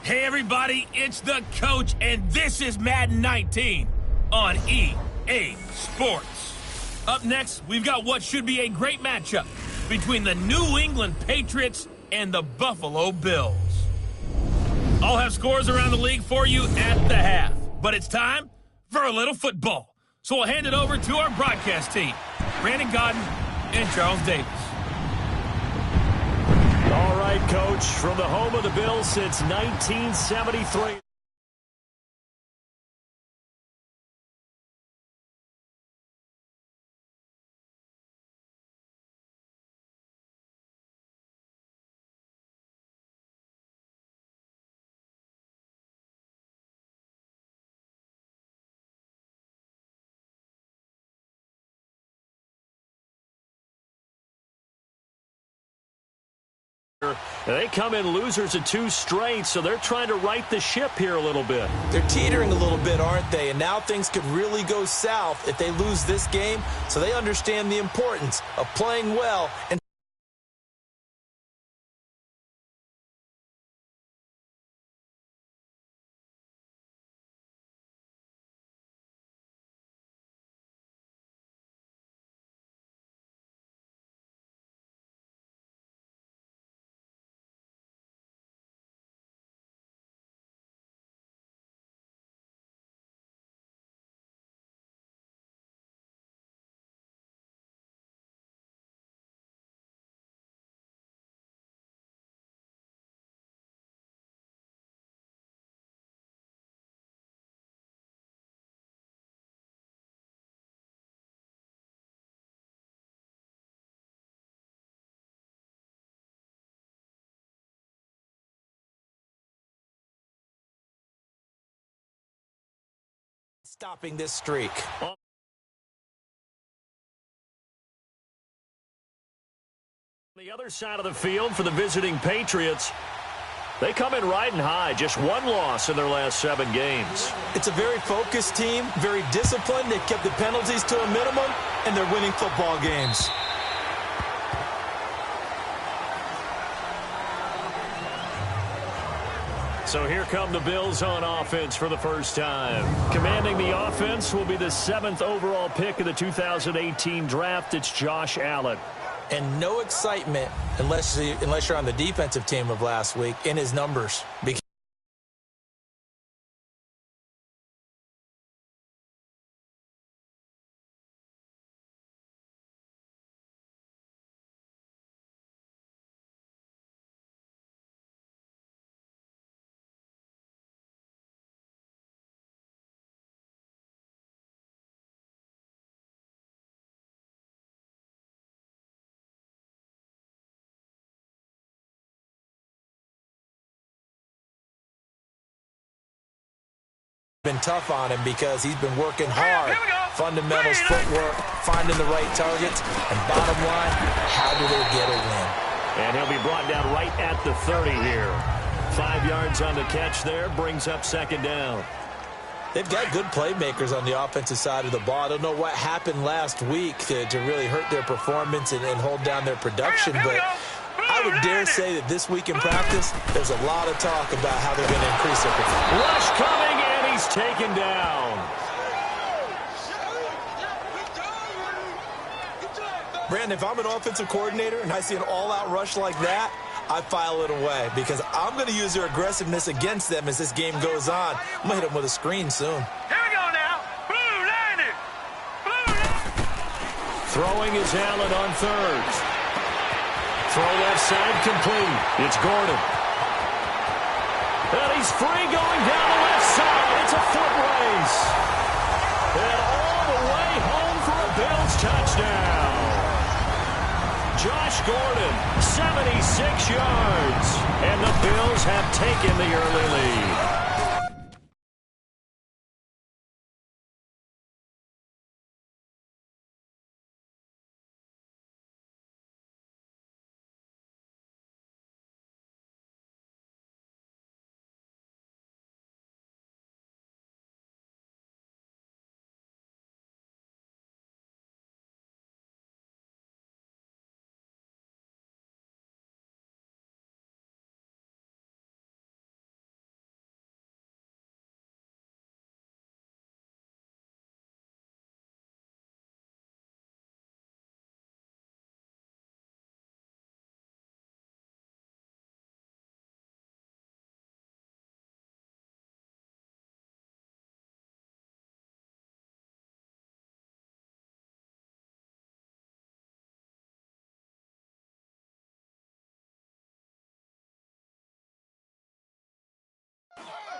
Hey everybody, it's the coach, and this is Madden 19 on EA Sports. Up next, we've got what should be a great matchup between the New England Patriots and the Buffalo Bills. I'll have scores around the league for you at the half, but it's time for a little football. So I'll hand it over to our broadcast team, Brandon Godden and Charles Davis. All right, Coach, from the home of the Bills since 1973. They come in losers of 2 straight, so they're trying to right the ship here a little bit. They're teetering a little bit, aren't they? And now things could really go south if they lose this game, so they understand the importance of playing well and stopping this streak. On the other side of the field for the visiting Patriots, they come in riding high, just 1 loss in their last 7 games. It's a very focused team, very disciplined. They've kept the penalties to a minimum, and they're winning football games. So here come the Bills on offense for the first time. Commanding the offense will be the 7th overall pick of the 2018 draft. It's Josh Allen. And no excitement unless you're on the defensive team of last week in his numbers. Been tough on him because he's been working hard. Fundamentals, footwork, finding the right targets, and bottom line, how do they get a win? And he'll be brought down right at the 30 here. 5 yards on the catch there, brings up 2nd down. They've got good playmakers on the offensive side of the ball. I don't know what happened last week to really hurt their performance and hold down their production, but I would dare say that this week in practice, there's a lot of talk about how they're going to increase their performance. Rush coming, and he's taken down. Brandon, if I'm an offensive coordinator and I see an all-out rush like that, I file it away because I'm going to use their aggressiveness against them as this game goes on. I'm going to hit them with a screen soon. Here we go now. Blue 90. Throwing is Allen on 3rd. Throw left side complete. It's Gordon. And he's free going down the left side. It's a foot race. And all the way home for a Bills touchdown. Josh Gordon, 76 yards. And the Bills have taken the early lead.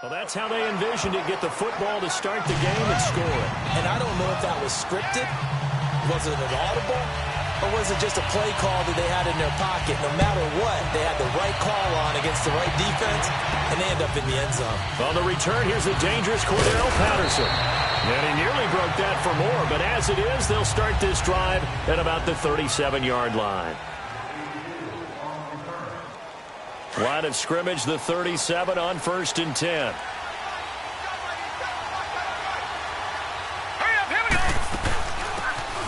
Well, that's how they envisioned it, get the football to start the game and score it. And I don't know if that was scripted, was it an audible, or was it just a play call that they had in their pocket? No matter what, they had the right call on against the right defense, and they end up in the end zone. On the return, here's the dangerous Cordell Patterson. And he nearly broke that for more, but as it is, they'll start this drive at about the 37-yard line. Line of scrimmage, the 37 on 1st and 10.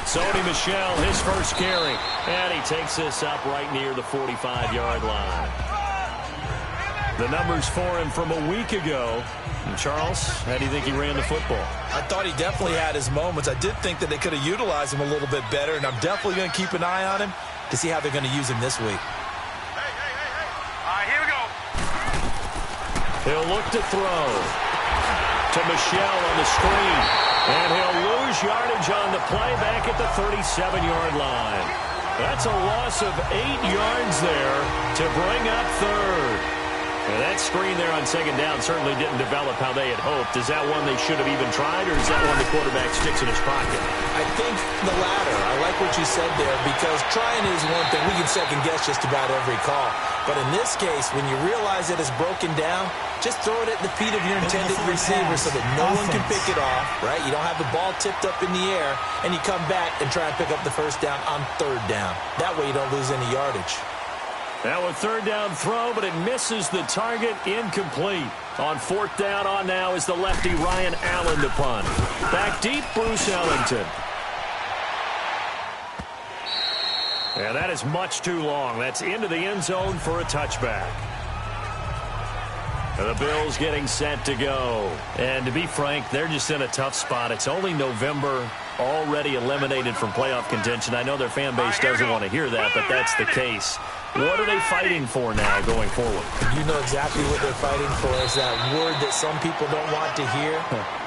Sony Michel, his first carry. And he takes this up right near the 45-yard line. The numbers for him from a week ago. And Charles, how do you think he ran the football? I thought he definitely had his moments. I did think that they could have utilized him a little bit better, and I'm definitely going to keep an eye on him to see how they're going to use him this week. He'll look to throw to Michel on the screen. And he'll lose yardage on the play back at the 37-yard line. That's a loss of 8 yards there to bring up third. And that screen there on second down certainly didn't develop how they had hoped. Is that one they should have even tried, or is that one the quarterback sticks in his pocket? I think the latter. I like what you said there, because trying is one thing. We can second-guess just about every call. But in this case, when you realize it is broken down, just throw it at the feet of your intended receiver so that no one can pick it off, right? You don't have the ball tipped up in the air, and you come back and try and pick up the first down on third down. That way you don't lose any yardage. Now a third down throw, but it misses the target, incomplete. On fourth down on now is the lefty Ryan Allen to punt. Back deep, Bruce Ellington. And that is much too long. That's into the end zone for a touchback. And the Bills getting set to go. And to be frank, they're just in a tough spot. It's only November, already eliminated from playoff contention. I know their fan base doesn't want to hear that, but that's the case. What are they fighting for now going forward? You know exactly what they're fighting for. Is that word that some people don't want to hear,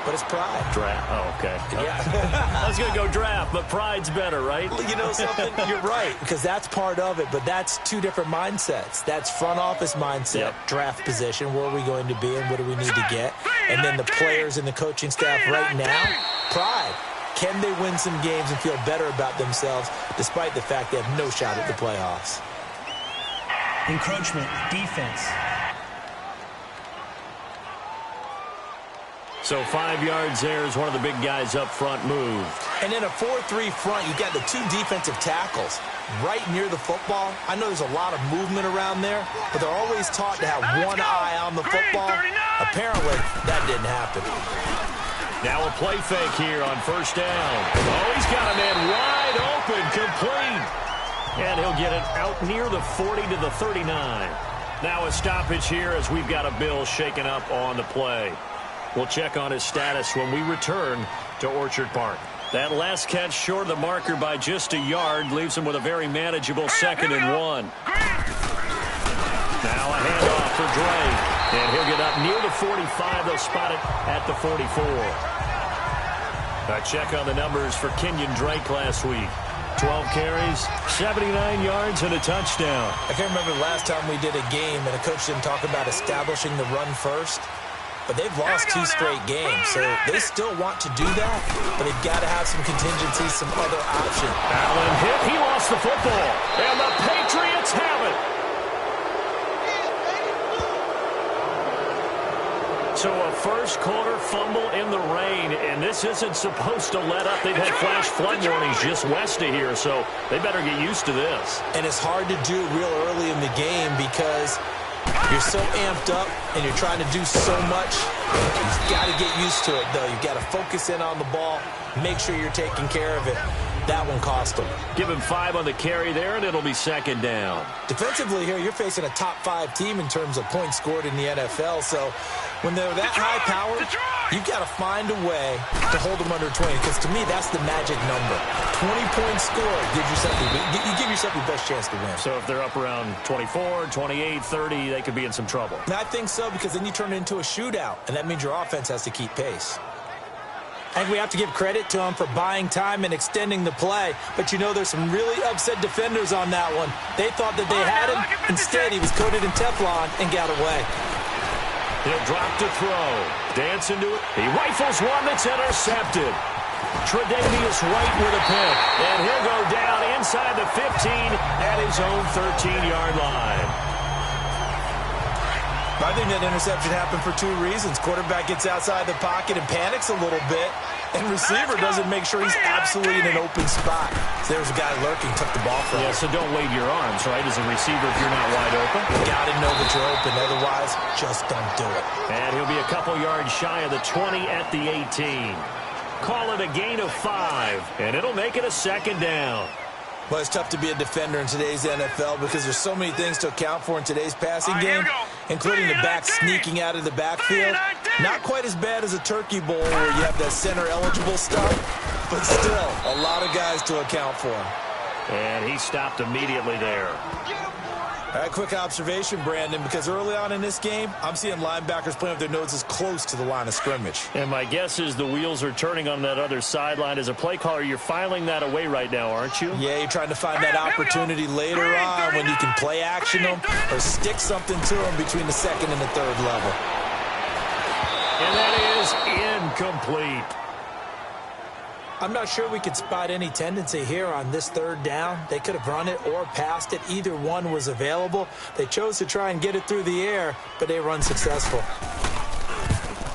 but it's pride. Draft. Oh, okay. Yeah. I was going to go draft, but pride's better, right? You know something? You're right, because that's part of it, but that's two different mindsets. That's front office mindset, draft position, where are we going to be and what do we need to get? And then the players and the coaching staff right now, pride. Can they win some games and feel better about themselves despite the fact they have no shot at the playoffs? Encroachment, defense. So 5 yards there is one of the big guys up front moved. And in a 4-3 front, you've got the two defensive tackles right near the football. I know there's a lot of movement around there, but they're always taught to have one eye on the football. Apparently, that didn't happen. Now a play fake here on first down. Oh, he's got a man wide open, complete. And he'll get it out near the 40 to the 39. Now a stoppage here as we've got a Bill shaken up on the play. We'll check on his status when we return to Orchard Park. That last catch short of the marker by just a yard leaves him with a very manageable 2nd and 1. Now a handoff for Drake. And he'll get up near the 45. They'll spot it at the 44. A check on the numbers for Kenyon Drake last week. 12 carries, 79 yards, and a touchdown. I can't remember the last time we did a game and a coach didn't talk about establishing the run first. But they've lost 2 straight games, so they still want to do that. But they've got to have some contingencies, some other options. Allen hit. He lost the football. And the Patriots have it. So a first-quarter fumble in the rain, and this isn't supposed to let up. They've had flash flood warnings just west of here, so they better get used to this. And it's hard to do real early in the game because you're so amped up and you're trying to do so much. You've got to get used to it, though. You've got to focus in on the ball, make sure you're taking care of it. That one cost them. Give him 5 on the carry there, and it'll be 2nd down. Defensively here, you're facing a top-5 team in terms of points scored in the NFL, so when they're that high-powered, you've got to find a way to hold them under 20, because to me, that's the magic number. 20 points scored, you give yourself your best chance to win. So if they're up around 24, 28, 30, they could be in some trouble. And I think so, because then you turn it into a shootout, and that means your offense has to keep pace. I think we have to give credit to him for buying time and extending the play. But, you know, there's some really upset defenders on that one. They thought that they had him. Instead, he was coated in Teflon and got away. He'll drop to throw. Dance into it. He rifles one that's intercepted. Tre'Davious White with a pick. And he'll go down inside the 15 at his own 13-yard line. I think that interception happened for two reasons. Quarterback gets outside the pocket and panics a little bit, and receiver doesn't make sure he's absolutely in an open spot. So there's a guy lurking, took the ball from him. Yeah, so don't wave your arms, right, as a receiver if you're not wide open. You got to know that you're open. Otherwise, just don't do it. And he'll be a couple yards shy of the 20 at the 18. Call it a gain of 5, and it'll make it a second down. Well, it's tough to be a defender in today's NFL because there's so many things to account for in today's passing game, including the back sneaking out of the backfield. Not quite as bad as a turkey bowl where you have that center-eligible stuff, but still a lot of guys to account for. And he stopped immediately there. All right, quick observation, Brandon, because early on in this game, I'm seeing linebackers playing with their noses close to the line of scrimmage. And my guess is the wheels are turning on that other sideline. As a play caller, you're filing that away right now, aren't you? Yeah, you're trying to find that opportunity later on when you can play action them or stick something to them between the second and the third level. And that is incomplete. I'm not sure we could spot any tendency here on this third down. They could have run it or passed it. Either one was available. They chose to try and get it through the air, but they were unsuccessful.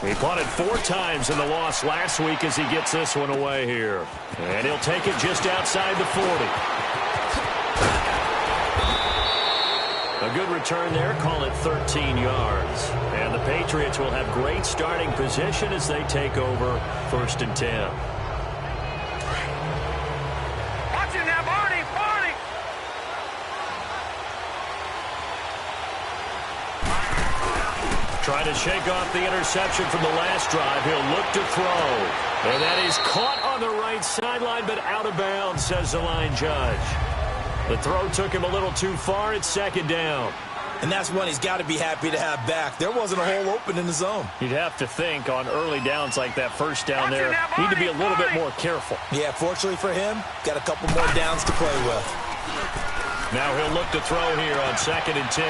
He punted 4 times in the loss last week as he gets this one away here. And he'll take it just outside the 40. A good return there, call it 13 yards. And the Patriots will have great starting position as they take over 1st and 10. Trying to shake off the interception from the last drive. He'll look to throw. And that is caught on the right sideline, but out of bounds, says the line judge. The throw took him a little too far. It's second down. And that's one he's got to be happy to have back. There wasn't a hole open in the zone. You'd have to think on early downs like that first down there, need to be a little bit more careful. Yeah, fortunately for him, got a couple more downs to play with. Now he'll look to throw here on 2nd and 10.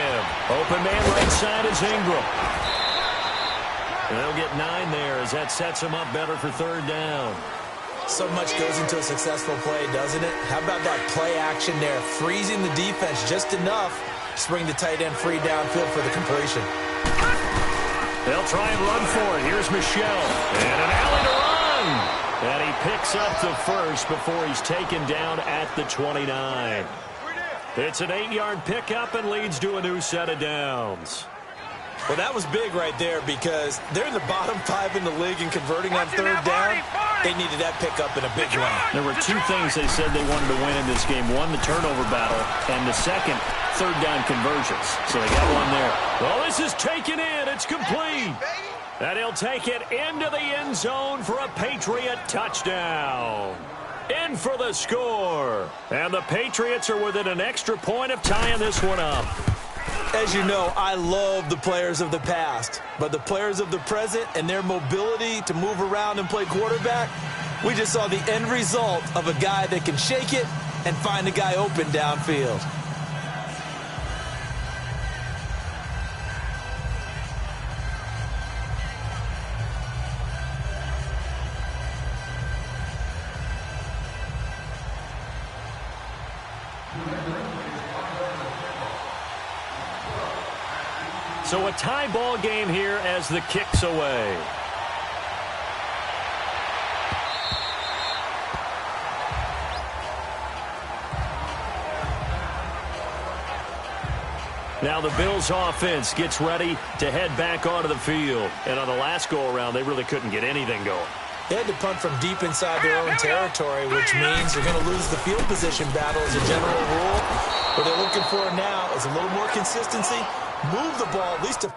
Open man right side is Ingram. And they'll get 9 there as that sets him up better for 3rd down. So much goes into a successful play, doesn't it? How about that play action there? Freezing the defense just enough to bring the tight end free downfield for the completion. They'll try and run for it. Here's Michelle. And an alley to run. And he picks up the first before he's taken down at the 29. It's an 8-yard pickup and leads to a new set of downs. Well, that was big right there because they're in the bottom 5 in the league and converting on 3rd down. They needed that pickup in a big run. There were 2 things they said they wanted to win in this game. One, the turnover battle, and the second, 3rd down conversions. So they got one there. Well, this is taken in. It's complete. And he'll take it into the end zone for a Patriot touchdown. In for the score. And the Patriots are within an extra point of tying this one up. As you know, I love the players of the past, but the players of the present and their mobility to move around and play quarterback, we just saw the end result of a guy that can shake it and find a guy open downfield. So a tie ball game here as the kick's away. Now the Bills offense gets ready to head back onto the field. And on the last go-around, they really couldn't get anything going. They had to punt from deep inside their own territory, which means they're going to lose the field position battle as a general rule. What they're looking for now is a little more consistency. Move the ball at least to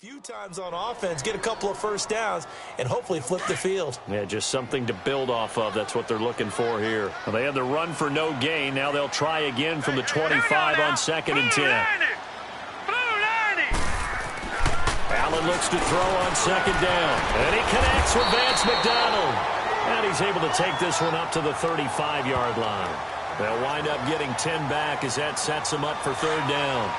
few times on offense, get a couple of first downs, and hopefully flip the field. Yeah, just something to build off of. That's what they're looking for here. Well, they had the run for no gain. Now they'll try again from the 25 on 2nd and 10. Allen looks to throw on 2nd down. And he connects with Vance McDonald. And he's able to take this one up to the 35-yard line. They'll wind up getting 10 back as that sets them up for 3rd down.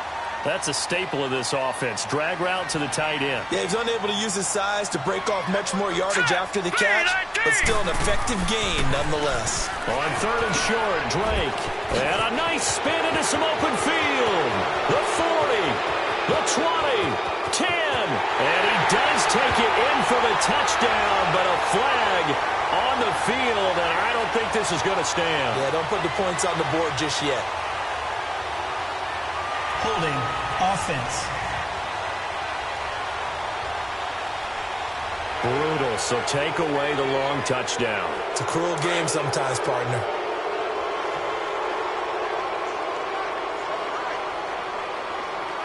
That's a staple of this offense. Drag route to the tight end. Yeah, he's unable to use his size to break off much more yardage after the catch, but still an effective gain nonetheless. On 3rd and short, Drake. And a nice spin into some open field. The 40, the 20, 10. And he does take it in for the touchdown, but a flag on the field, and I don't think this is going to stand. Yeah, don't put the points on the board just yet. Holding offense. Brutal, so take away the long touchdown. It's a cruel game sometimes, partner.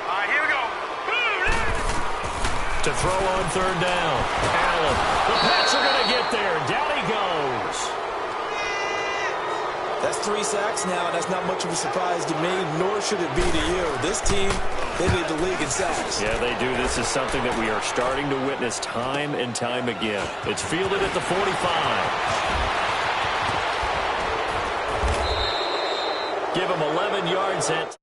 All right, here we go. To throw on 3rd down. Allen. The Pats are going to get there. Down he goes. That's 3 sacks now, and that's not much of a surprise to me, nor should it be to you. This team, they lead the league in sacks. Yeah, they do. This is something that we are starting to witness time and time again. It's fielded at the 45. Give him 11 yards at...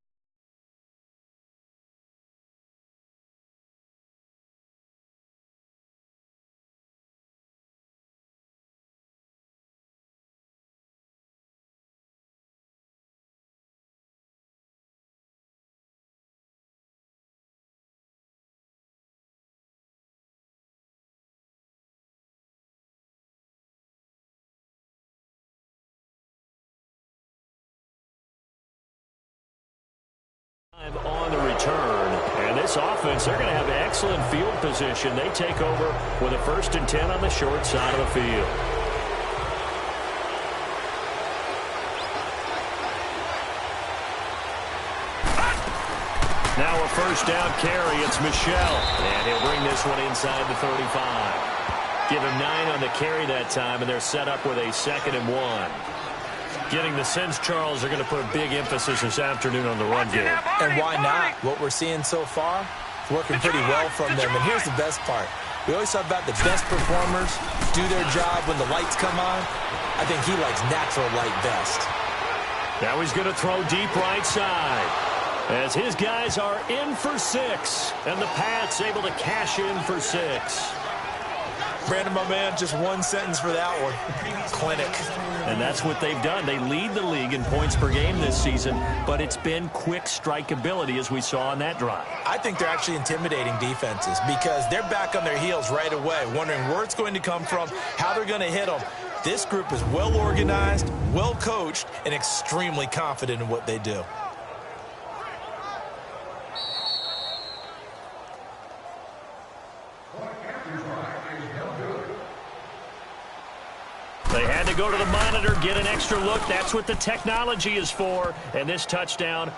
on the return, and this offense, they're going to have excellent field position. They take over with a 1st and 10 on the short side of the field. Now a 1st down carry. It's Michelle, and he'll bring this one inside the 35. Give him 9 on the carry that time, and they're set up with a 2nd and 1. Getting the sense, Charles, are going to put a big emphasis this afternoon on the run game. And why not? What we're seeing so far is working pretty well from them. And here's the best part. We always talk about the best performers do their job when the lights come on. I think he likes natural light best. Now he's going to throw deep right side as his guys are in for 6. And the Pats able to cash in for 6. Brandon, my man, just one sentence for that one. Clinic. And that's what they've done. They lead the league in points per game this season, but it's been quick strikeability as we saw on that drive. I think they're actually intimidating defenses because they're back on their heels right away, wondering where it's going to come from, how they're going to hit them. This group is well organized, well coached, and extremely confident in what they do. They had to go to the monitor, get an extra look. That's what the technology is for. And this touchdown...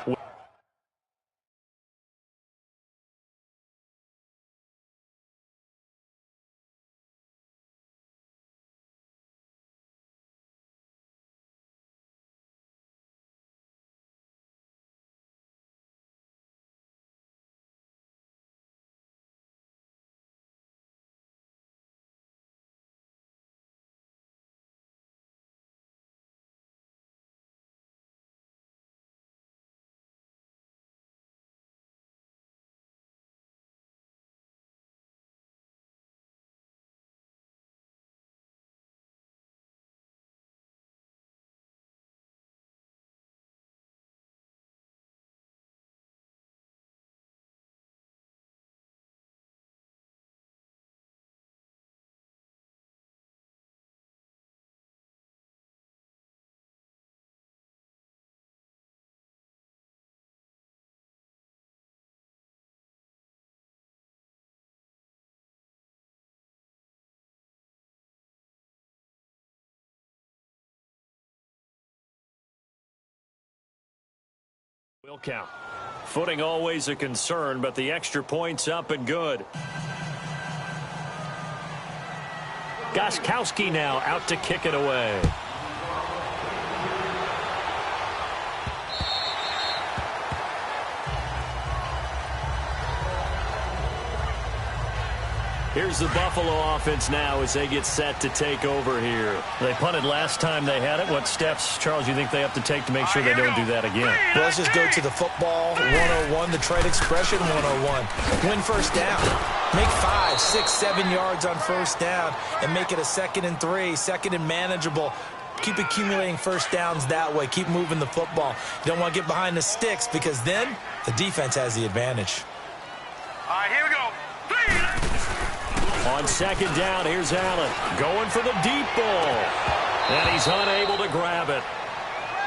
Will count. Footing always a concern, but the extra point's up and good. Gostkowski now out to kick it away. Here's the Buffalo offense now as they get set to take over here. They punted last time they had it. What steps, Charles, you think they have to take to make sure they don't do that again? Well, let's just go to the football 101, the trade expression 101. Win first down. Make 5, 6, 7 yards on first down and make it a 2nd and 3, 2nd and manageable. Keep accumulating first downs that way. Keep moving the football. You don't want to get behind the sticks because then the defense has the advantage. All right, here we go. On 2nd down, here's Allen going for the deep ball. And he's unable to grab it.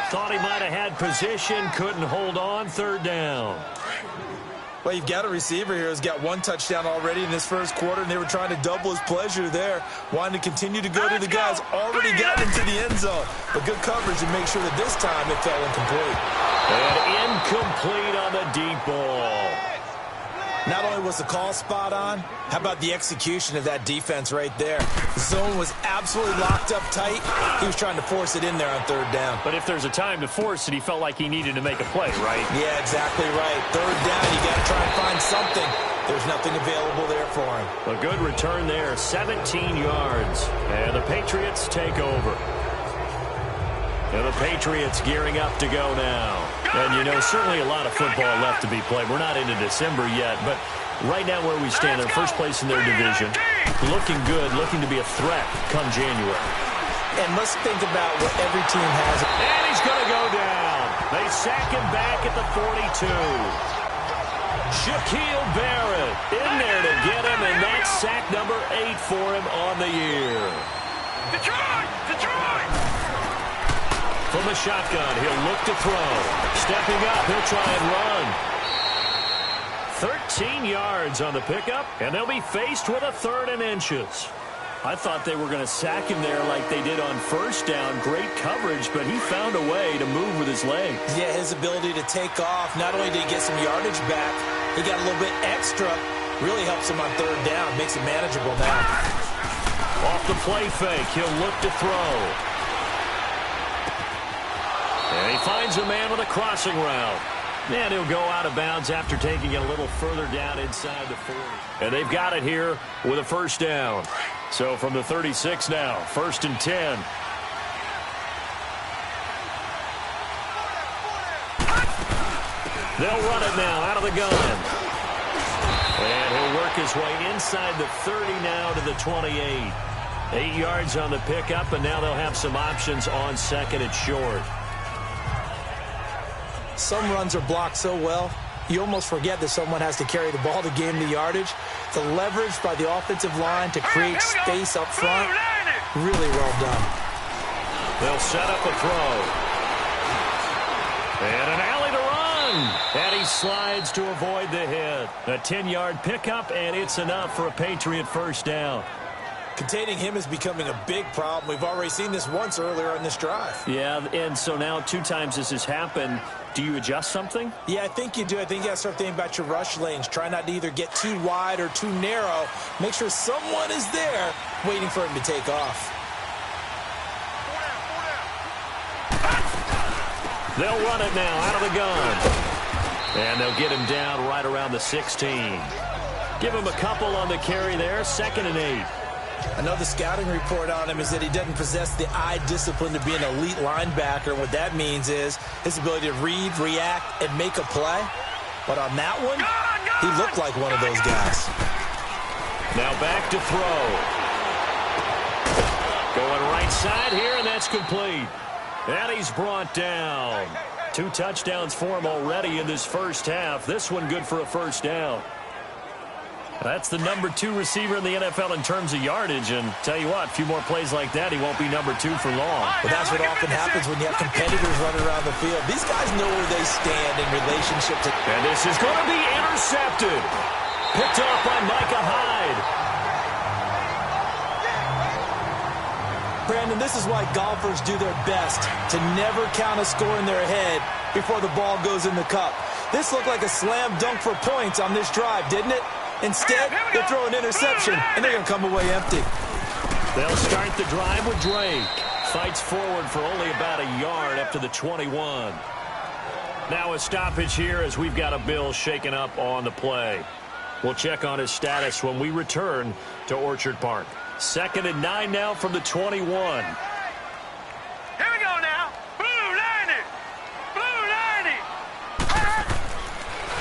Thought he might have had position, couldn't hold on. 3rd down. Well, you've got a receiver here who's got 1 touchdown already in this first quarter, and they were trying to double his pleasure there. Wanting to continue to go to the guys already got into the end zone. But good coverage to make sure that this time it fell incomplete. And incomplete on the deep ball. Not only was the call spot on, how about the execution of that defense right there? The zone was absolutely locked up tight. He was trying to force it in there on 3rd down. But if there's a time to force it, he felt like he needed to make a play, right? Yeah, exactly right. 3rd down, you got to try and find something. There's nothing available there for him. A good return there, 17 yards. And the Patriots take over. And the Patriots gearing up to go now. And, you know, certainly a lot of football left to be played. We're not into December yet, but right now where we stand, they're first place in their division. Looking good, looking to be a threat come January. And let's think about what every team has. And he's going to go down. They sack him back at the 42. Shaquille Barrett in there to get him, and that's sack number 8 for him on the year. Detroit! Detroit! From the shotgun, he'll look to throw. Stepping up, he'll try and run. 13 yards on the pickup, and they'll be faced with a 3rd and inches. I thought they were going to sack him there like they did on first down. Great coverage, but he found a way to move with his legs. Yeah, his ability to take off. Not only did he get some yardage back, he got a little bit extra. Really helps him on 3rd down. Makes it manageable now. Off the play fake, he'll look to throw. And he finds a man with a crossing route. And he'll go out of bounds after taking it a little further down inside the 40. And they've got it here with a first down. So from the 36 now, 1st and 10. They'll run it now out of the gun. And he'll work his way inside the 30 now to the 28. 8 yards on the pickup, and now they'll have some options on 2nd and short. Some runs are blocked so well, you almost forget that someone has to carry the ball to gain the yardage. The leverage by the offensive line to create space up front, really well done. They'll set up a throw. And an alley to run. And he slides to avoid the hit. A 10-yard pickup, and it's enough for a Patriot first down. Containing him is becoming a big problem. We've already seen this once earlier in this drive. Yeah, and so now 2 times this has happened. Do you adjust something? Yeah, I think you do. I think you got to start thinking about your rush lanes. Try not to either get too wide or too narrow. Make sure someone is there waiting for him to take off. They'll run it now out of the gun. And they'll get him down right around the 16. Give him a couple on the carry there, 2nd and 8. Another scouting report on him is that he doesn't possess the eye discipline to be an elite linebacker. And what that means is his ability to read, react, and make a play. But on that one, he looked like one of those guys. Now back to throw. Going right side here, and that's complete. And he's brought down. 2 touchdowns for him already in this first half. This one good for a first down. That's the number 2 receiver in the NFL in terms of yardage. And tell you what, a few more plays like that, he won't be number 2 for long. But that's what often happens when you have competitors running around the field. These guys know where they stand in relationship to... And this is going to be intercepted. Picked off by Micah Hyde. Brandon, this is why golfers do their best to never count a score in their head before the ball goes in the cup. This looked like a slam dunk for points on this drive, didn't it? Instead, they throw an interception, and they're going to come away empty. They'll start the drive with Drake. Fights forward for only about a yard up to the 21. Now a stoppage here as we've got a Bill shaken up on the play. We'll check on his status when we return to Orchard Park. 2nd and 9 now from the 21. Here we go now. Blue 90. Blue 90.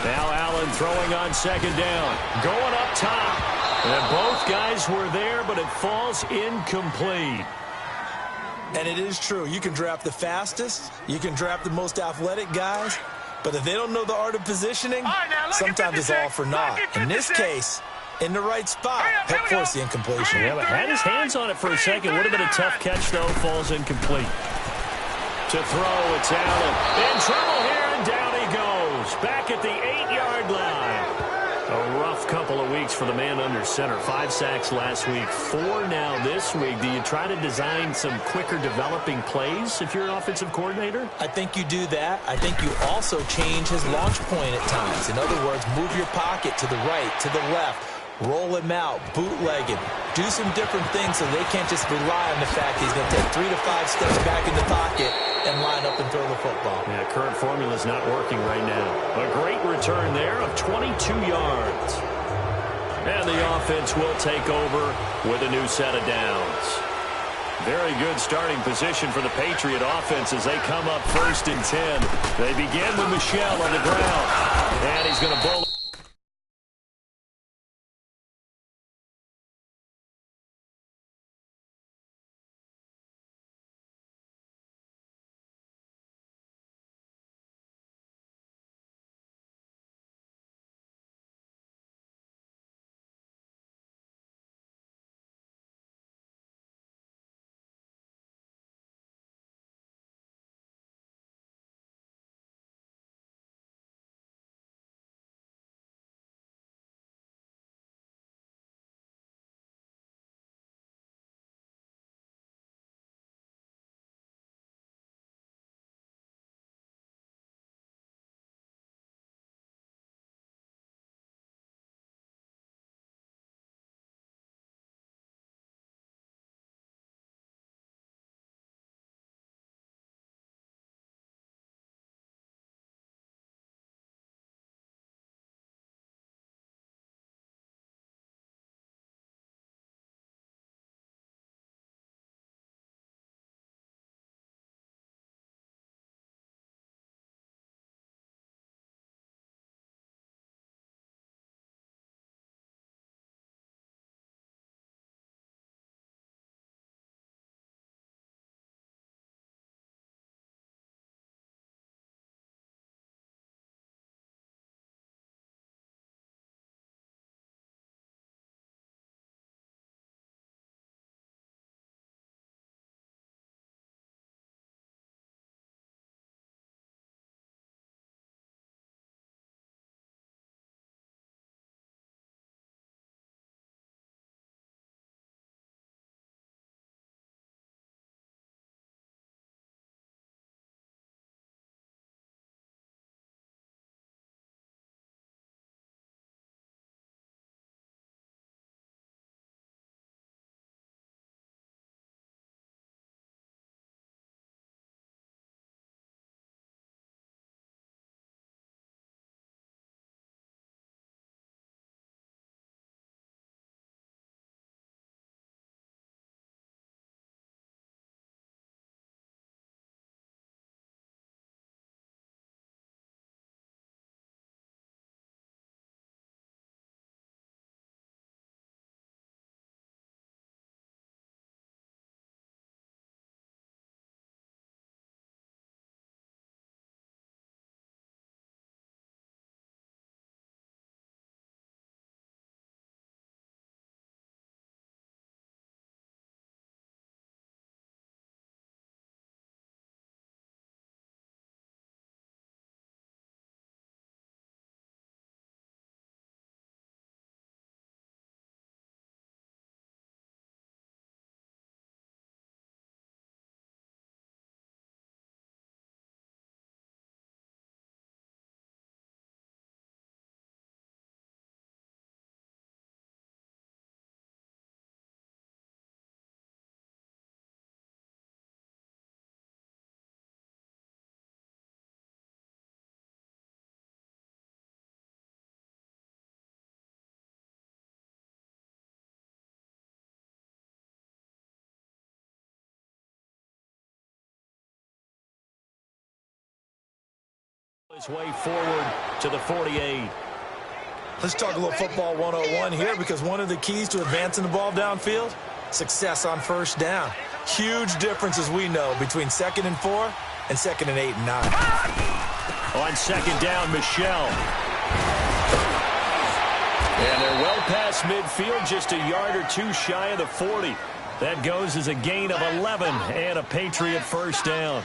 Now Allen throwing on 2nd down. Going up top. And both guys were there, but it falls incomplete. And it is true. You can draft the fastest. You can draft the most athletic guys. But if they don't know the art of positioning, sometimes it's all for naught. In this case, in the right spot, help force the incompletion. Yeah, but had his hands on it for a second. Would have been a tough catch, though. Falls incomplete. To throw, it's Allen. In trouble here, and down he goes. Back at the 8-yard line. A rough couple of weeks for the man under center. 5 sacks last week, 4 now this week. Do you try to design some quicker developing plays if you're an offensive coordinator? I think you do that. I think you also change his launch point at times. In other words, move your pocket to the right, to the left. Roll him out, bootleg him. Do some different things so they can't just rely on the fact he's going to take 3 to 5 steps back in the pocket and line up and throw the football. Yeah, current formula is not working right now. A great return there of 22 yards. And the offense will take over with a new set of downs. Very good starting position for the Patriot offense as they come up 1st and 10. They begin with Michel on the ground. And he's going to bowl. His way forward to the 48. Let's talk a little football 101 here, because one of the keys to advancing the ball downfield, success on first down. Huge difference, as we know, between 2nd and 4 and 2nd and 8 and 9. On 2nd down, Michelle. And they're well past midfield, just a yard or two shy of the 40. That goes as a gain of 11 and a Patriot first down.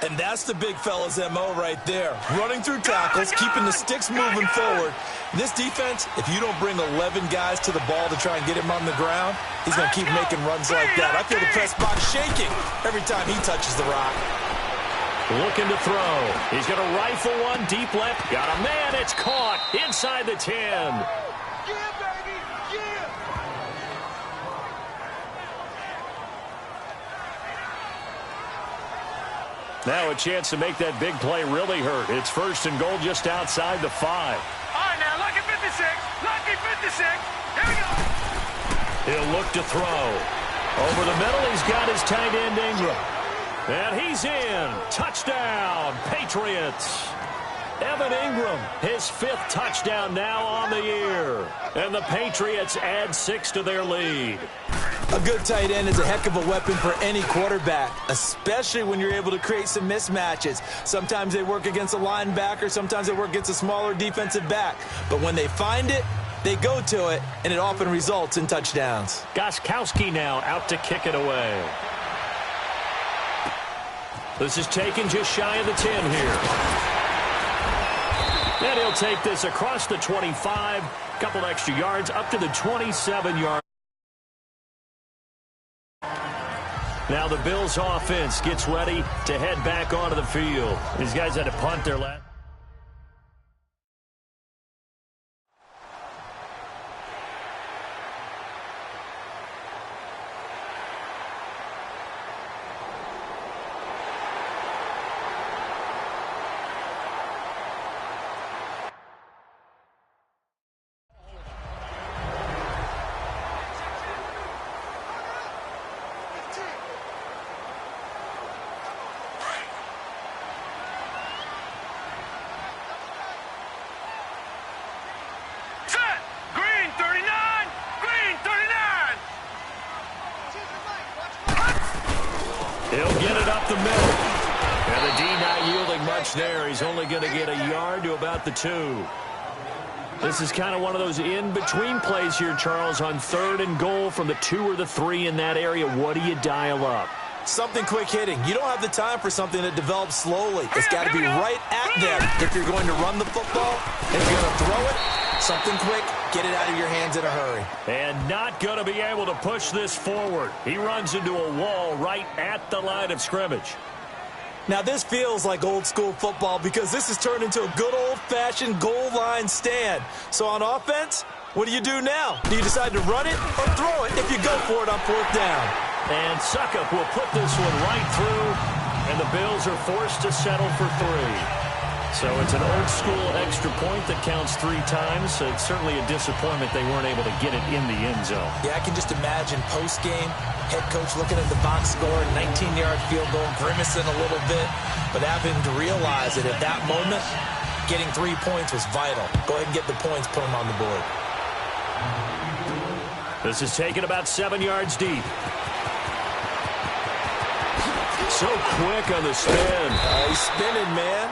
And that's the big fella's MO right there. Running through tackles, keeping the sticks moving forward. This defense, if you don't bring 11 guys to the ball to try and get him on the ground, he's going to keep making runs like that. I feel the press box shaking every time he touches the rock. Looking to throw. He's going to rifle one deep left. Got a man. It's caught inside the 10. Yeah, baby, yeah. Now a chance to make that big play really hurt. It's 1st and goal just outside the 5. All right, now, lucky 56. Lucky 56. Here we go. He'll look to throw. Over the middle, he's got his tight end, Ingram. And he's in. Touchdown, Patriots. Evan Ingram, his 5th touchdown now on the year. And the Patriots add 6 to their lead. A good tight end is a heck of a weapon for any quarterback, especially when you're able to create some mismatches. Sometimes they work against a linebacker, sometimes they work against a smaller defensive back. But when they find it, they go to it, and it often results in touchdowns. Gostkowski now out to kick it away. This is taken just shy of the 10 here. And he'll take this across the 25, couple extra yards, up to the 27-yard. Now the Bills offense gets ready to head back onto the field. These guys had to punt their last. He'll get it up the middle. And the D not yielding much there. He's only going to get a yard to about the 2. This is kind of one of those in-between plays here, Charles, on 3rd and goal from the 2 or the 3 in that area. What do you dial up? Something quick hitting. You don't have the time for something that develops slowly. It's got to be right at them if you're going to run the football. If you're going to throw it, something quick, get it out of your hands in a hurry. And not going to be able to push this forward. He runs into a wall right at the line of scrimmage. Now, this feels like old-school football because this has turned into a good old-fashioned goal line stand. So on offense, what do you do now? Do you decide to run it or throw it if you go for it on 4th down? And Suckup will put this one right through, and the Bills are forced to settle for 3. So it's an old-school extra point that counts 3 times. So it's certainly a disappointment they weren't able to get it in the end zone. Yeah, I can just imagine post-game, head coach looking at the box score, 19-yard field goal, grimacing a little bit, but having to realize that at that moment, getting 3 points was vital. Go ahead and get the points, put them on the board. This is taken about 7 yards deep. So quick on the spin. He's spinning, man.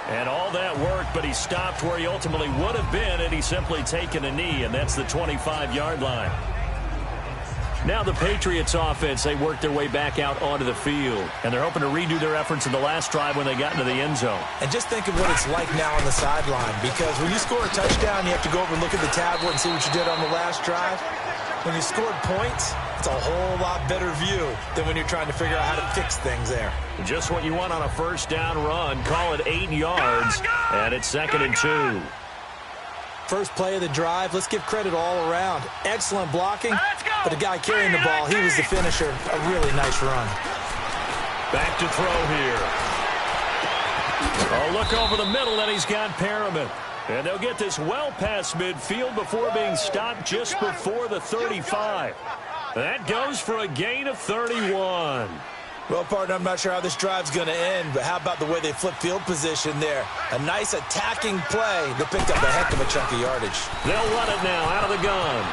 And all that work, but he stopped where he ultimately would have been, and he's simply taken a knee, and that's the 25-yard line. Now the Patriots offense, they work their way back out onto the field, and they're hoping to redo their efforts in the last drive when they got into the end zone. And just think of what it's like now on the sideline, because when you score a touchdown, you have to go over and look at the tablet and see what you did on the last drive. When you scored points, it's a whole lot better view than when you're trying to figure out how to fix things there. Just what you want on a first down run. Call it 8 yards, and it's 2nd and 2. First play of the drive, let's give credit all around. Excellent blocking, but the guy carrying the ball, he was the finisher. A really nice run. Back to throw here. Oh, look over the middle, and he's got Perriman. And they'll get this well past midfield before being stopped just before the 35. That goes for a gain of 31. Well, partner, I'm not sure how this drive's going to end, but how about the way they flip field position there? A nice attacking play that picked up a heck of a chunk of yardage. They'll run it now out of the gun.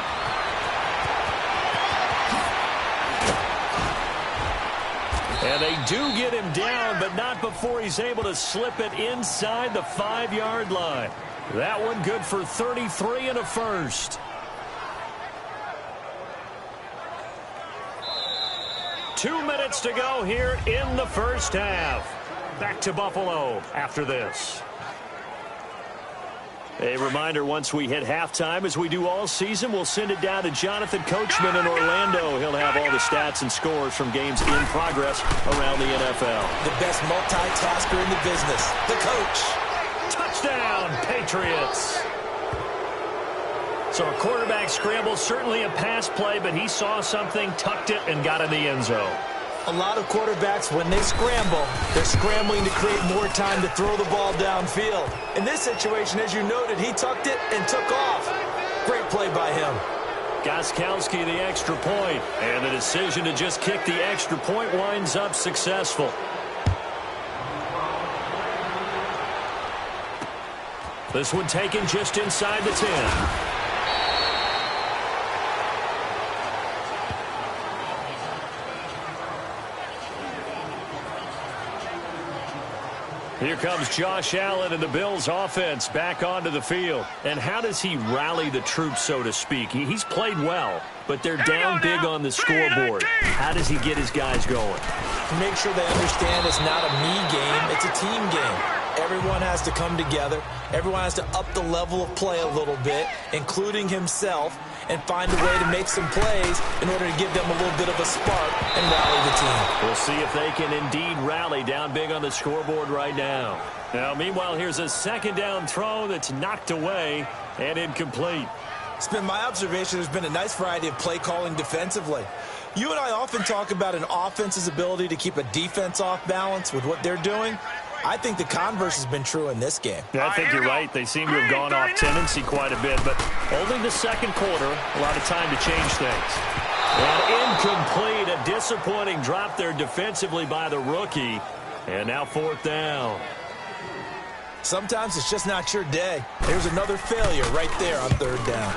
And they do get him down, but not before he's able to slip it inside the 5-yard line. That one good for 33 and a first. 2 minutes to go here in the first half. Back to Buffalo after this. A reminder, once we hit halftime, as we do all season, we'll send it down to Jonathan Coachman in Orlando. He'll have all the stats and scores from games in progress around the NFL. The best multitasker in the business, the coach. Touchdown, Patriots. So a quarterback scramble, certainly a pass play, but he saw something, tucked it, and got in the end zone. A lot of quarterbacks, when they scramble, they're scrambling to create more time to throw the ball downfield. In this situation, as you noted, he tucked it and took off. Great play by him. Gostkowski the extra point, and the decision to just kick the extra point winds up successful. This one taken just inside the 10. Here comes Josh Allen and the Bills offense back onto the field. And how does he rally the troops, so to speak? He's played well, but they're down big on the scoreboard. How does he get his guys going? Make sure they understand it's not a me game, it's a team game. Everyone has to come together. Everyone has to up the level of play a little bit, including himself, and find a way to make some plays in order to give them a little bit of a spark and rally the team. We'll see if they can indeed rally down big on the scoreboard right now. Now, meanwhile, here's a second down throw that's knocked away and incomplete. It's been my observation there's been a nice variety of play calling defensively. You and I often talk about an offense's ability to keep a defense off balance with what they're doing. I think the converse has been true in this game. Yeah, I think you're right. They seem to have gone off tendency quite a bit, but only the second quarter, a lot of time to change things. And incomplete, a disappointing drop there defensively by the rookie. And now fourth down. Sometimes it's just not your day. There's another failure right there on third down.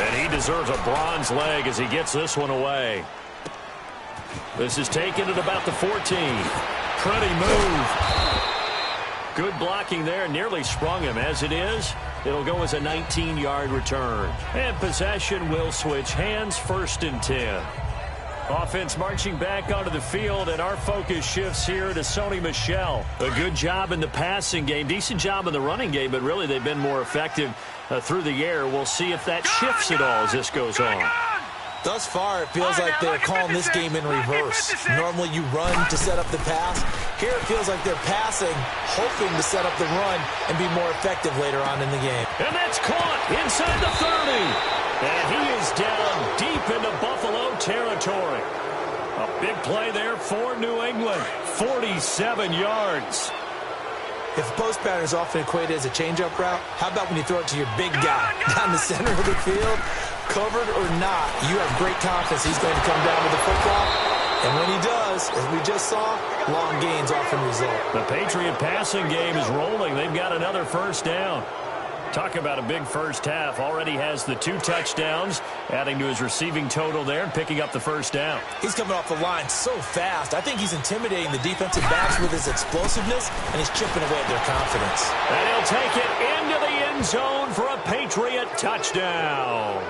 And he deserves a bronze leg as he gets this one away. This is taken at about the 14. Pretty move. Good blocking there, nearly sprung him. As it is, it'll go as a 19-yard return. And possession will switch hands, 1st and 10. Offense marching back onto the field, and our focus shifts here to Sony Michel. A good job in the passing game, decent job in the running game, but really they've been more effective through the air. We'll see if that shifts at all as this goes on. Thus far, it feels like they're calling this game in reverse. Normally you run to set up the pass. Here it feels like they're passing, hoping to set up the run and be more effective later on in the game. And that's caught inside the 30. And he is down deep into Buffalo territory. A big play there for New England. 47 yards. If a post pattern is often equated as a change-up route, how about when you throw it to your big guy down the center of the field? Covered or not, you have great confidence he's going to come down with the football. And when he does, as we just saw, long gains often result. The Patriot passing game is rolling. They've got another first down. Talk about a big first half. Already has the 2 touchdowns, adding to his receiving total there and picking up the first down. He's coming off the line so fast. I think he's intimidating the defensive backs with his explosiveness, and he's chipping away at their confidence. And he'll take it into the end zone for a Patriot touchdown.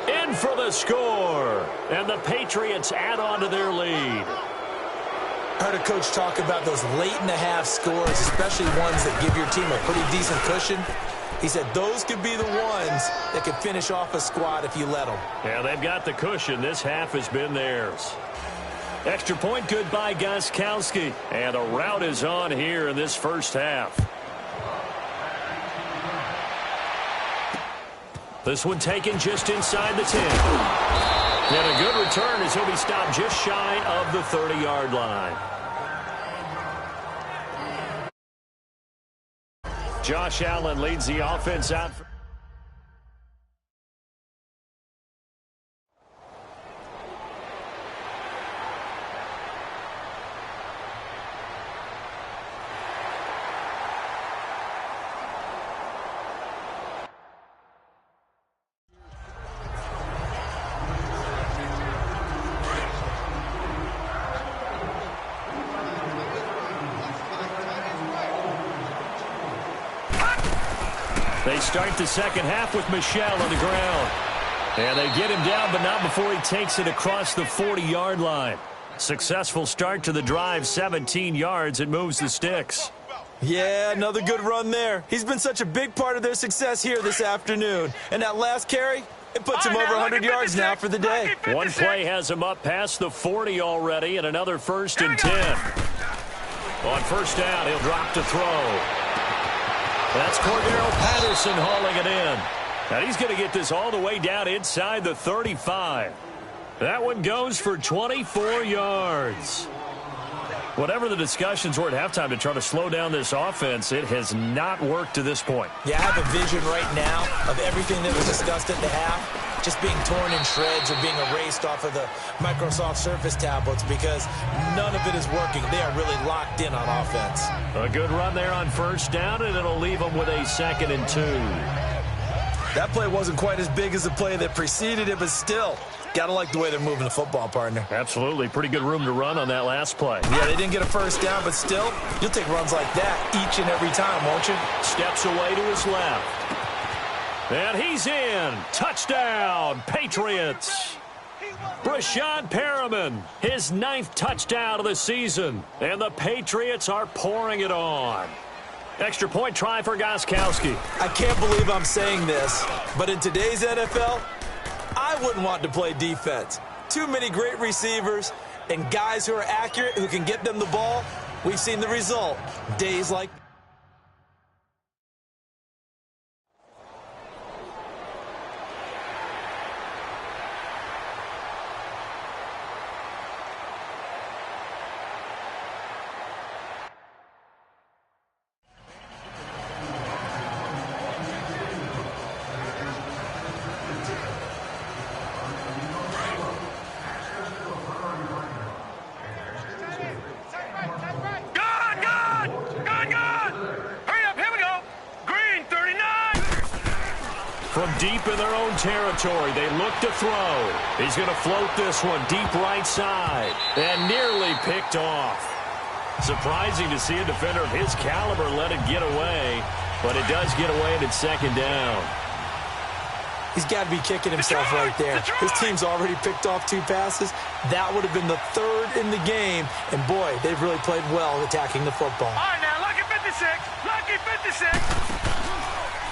In for the score. And the Patriots add on to their lead. I heard a coach talk about those late-in-the-half scores, especially ones that give your team a pretty decent cushion. He said those could be the ones that could finish off a squad if you let them. Yeah, they've got the cushion. This half has been theirs. Extra point good by Gostkowski. And a rout is on here in this first half. This one taken just inside the 10. And a good return as he'll be stopped just shy of the 30-yard line. Josh Allen leads the offense out. They start the second half with Michel on the ground. And they get him down, but not before he takes it across the 40-yard line. Successful start to the drive, 17 yards. It moves the sticks. Yeah, another good run there. He's been such a big part of their success here this afternoon. And that last carry, it puts him over 100 yards now for the day. One play has him up past the 40 already, and another 1st and 10. On first down, he'll drop to throw. That's Cordero Patterson hauling it in. And he's going to get this all the way down inside the 35. That one goes for 24 yards. Whatever the discussions were at halftime to try to slow down this offense, it has not worked to this point. Yeah, I have a vision right now of everything that was discussed at the half just being torn in shreds or being erased off of the Microsoft Surface tablets because none of it is working. They are really locked in on offense. A good run there on first down, and it'll leave them with a 2nd and 2. That play wasn't quite as big as the play that preceded it, but still, gotta like the way they're moving the football, partner. Absolutely. Pretty good room to run on that last play. Yeah, they didn't get a first down, but still, you'll take runs like that each and every time, won't you? Steps away to his left. And he's in. Touchdown, Patriots. Brashad Perriman, his 9th touchdown of the season. And the Patriots are pouring it on. Extra point try for Gostkowski. I can't believe I'm saying this, but in today's NFL, I wouldn't want to play defense. Too many great receivers and guys who are accurate, who can get them the ball. We've seen the result. Days like From deep in their own territory, they look to throw. He's going to float this one deep right side and nearly picked off. Surprising to see a defender of his caliber let it get away, but it does get away and it's 2nd down. He's got to be kicking himself right there. His team's already picked off 2 passes. That would have been the 3rd in the game. And, boy, they've really played well attacking the football. All right, now, lucky 56. Lucky 56.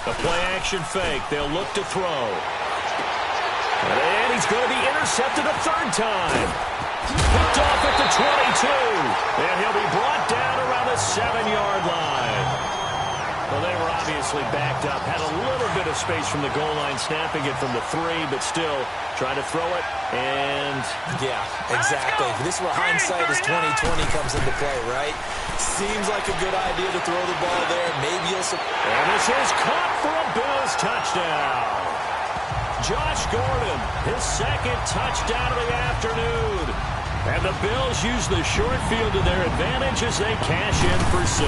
A play-action fake. They'll look to throw. And he's going to be intercepted a 3rd time. Picked off at the 22. And he'll be brought down around the 7-yard line. Well, they were obviously backed up. Had a little bit of space from the goal line, snapping it from the 3, but still trying to throw it. And yeah, exactly. This is where hindsight is 20/20 comes into play, right? Seems like a good idea to throw the ball there. Maybe you'll... And this is caught for a Bills touchdown. Josh Gordon, his 2nd touchdown of the afternoon. And the Bills use the short field to their advantage as they cash in for 6.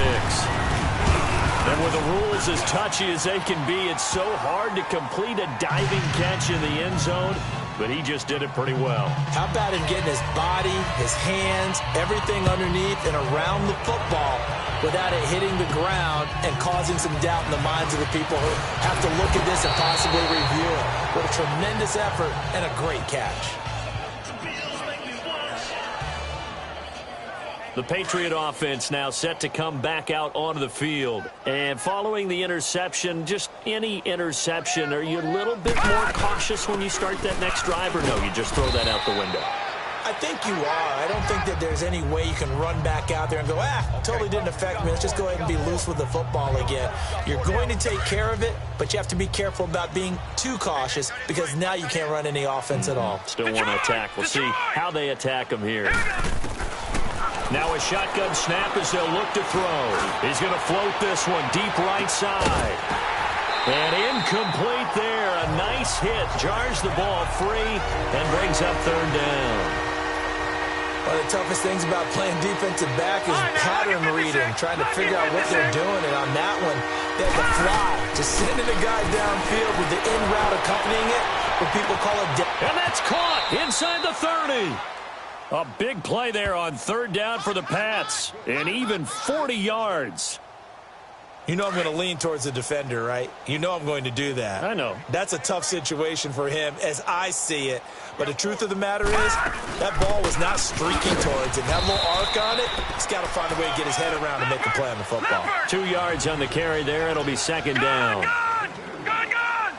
And with the rules as touchy as they can be, it's so hard to complete a diving catch in the end zone, but he just did it pretty well. How about him getting his body, his hands, everything underneath and around the football without it hitting the ground and causing some doubt in the minds of the people who have to look at this and possibly review it. What a tremendous effort and a great catch. The Patriot offense now set to come back out onto the field. And following the interception, just any interception, are you a little bit more cautious when you start that next drive, or no, you just throw that out the window? I think you are. I don't think that there's any way you can run back out there and go, totally didn't affect me. Let's just go ahead and be loose with the football again. You're going to take care of it, but you have to be careful about being too cautious because now you can't run any offense at all. Still want to attack. We'll see how they attack them here. Now a shotgun snap as they'll look to throw. He's going to float this one deep right side. And incomplete there. A nice hit. Jars the ball free and brings up 3rd down. One of the toughest things about playing defensive back is pattern reading, trying to figure out what they're doing. And on that one, they had to fly, just sending the guy downfield with the in route accompanying it, what people call a and that's caught inside the 30. A big play there on 3rd down for the Pats, and even 40 yards. You know I'm going to lean towards the defender, right? You know I'm going to do that. I know. That's a tough situation for him as I see it. But the truth of the matter is, that ball was not streaking towards him. That little arc on it, he's got to find a way to get his head around and make a play on the football. 2 yards on the carry there. It'll be second down. Gone!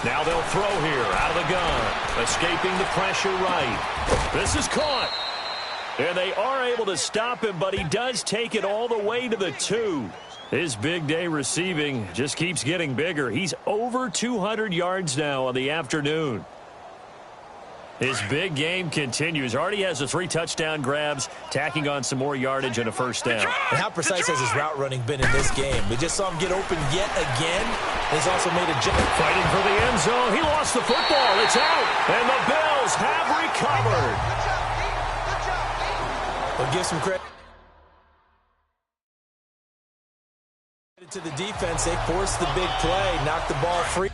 Now they'll throw here out of the gun. Escaping the pressure right. This is caught. And they are able to stop him, but he does take it all the way to the 2. His big day receiving just keeps getting bigger. He's over 200 yards now on the afternoon. His big game continues. Already has the 3 touchdown grabs, tacking on some more yardage and a first down. And how precise has his route running been in this game? We just saw him get open yet again. He's also made a jump. Fighting for the end zone. He lost the football. It's out. And the Bills have recovered. We'll give some credit to the defense. They forced the big play, knocked the ball free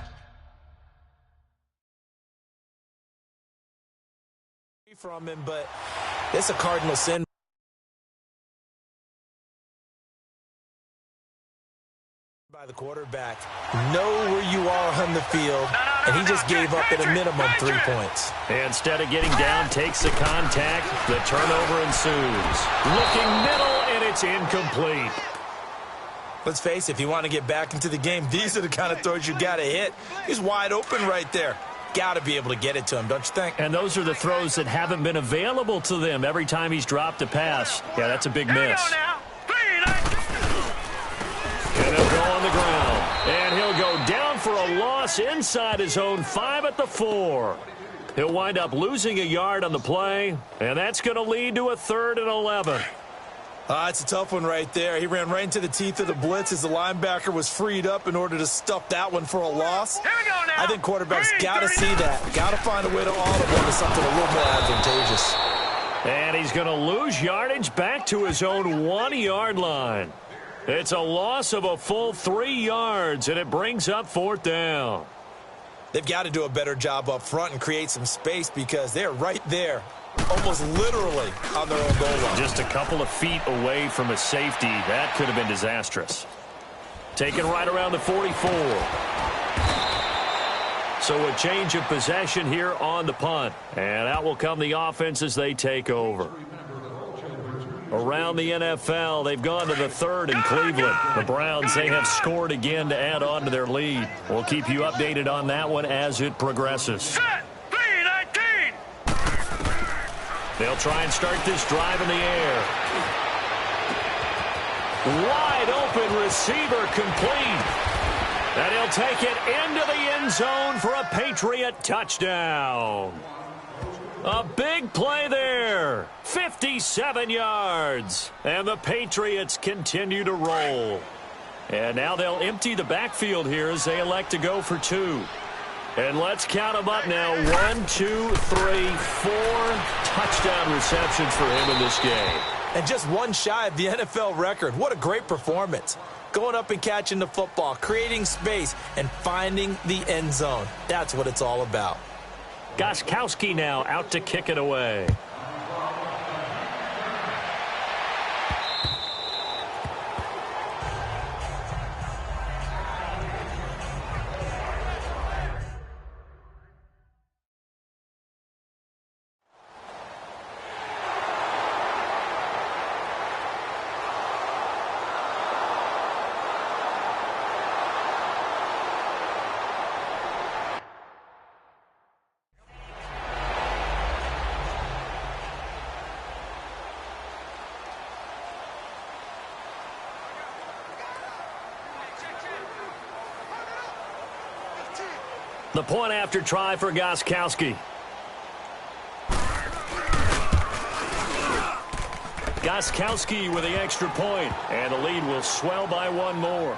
from him, but it's a cardinal sin by the quarterback. Know where you are on the field, and he just gave up at a minimum 3 points. Instead of getting down, takes the contact. The turnover ensues. Looking middle, and it's incomplete. Let's face it, if you want to get back into the game, these are the kind of throws you got to hit. He's wide open right there. Got to be able to get it to him, don't you think? And those are the throws that haven't been available to them every time he's dropped a pass. Yeah, that's a big miss. And he'll go on the ground. And he'll go down for a loss inside his own 5 at the 4. He'll wind up losing a yard on the play, and that's going to lead to a 3rd and 11. It's a tough one right there. He ran right into the teeth of the blitz as the linebacker was freed up in order to stuff that one for a loss. Here we go now. I think quarterbacks got to see that. Got to find a way to audible into something a little more advantageous. And he's going to lose yardage back to his own 1-yard line. It's a loss of a full 3 yards, and it brings up 4th down. They've got to do a better job up front and create some space because they're right there, almost literally on their own goal line. Just a couple of feet away from a safety. That could have been disastrous. Taken right around the 44. So a change of possession here on the punt. And out will come the offense as they take over. Around the NFL, they've gone to the 3rd in Cleveland. The Browns, they have scored again to add on to their lead. We'll keep you updated on that one as it progresses. They'll try and start this drive in the air. Wide open receiver complete. And he'll take it into the end zone for a Patriot touchdown. A big play there. 57 yards. And the Patriots continue to roll. And now they'll empty the backfield here as they elect to go for 2. And let's count them up now. 1, 2, 3, 4 touchdown receptions for him in this game. And just one shy of the NFL record. What a great performance. Going up and catching the football, creating space, and finding the end zone. That's what it's all about. Gostkowski now out to kick it away. The point after try for Gostkowski. Gostkowski with the extra point, and the lead will swell by 1 more.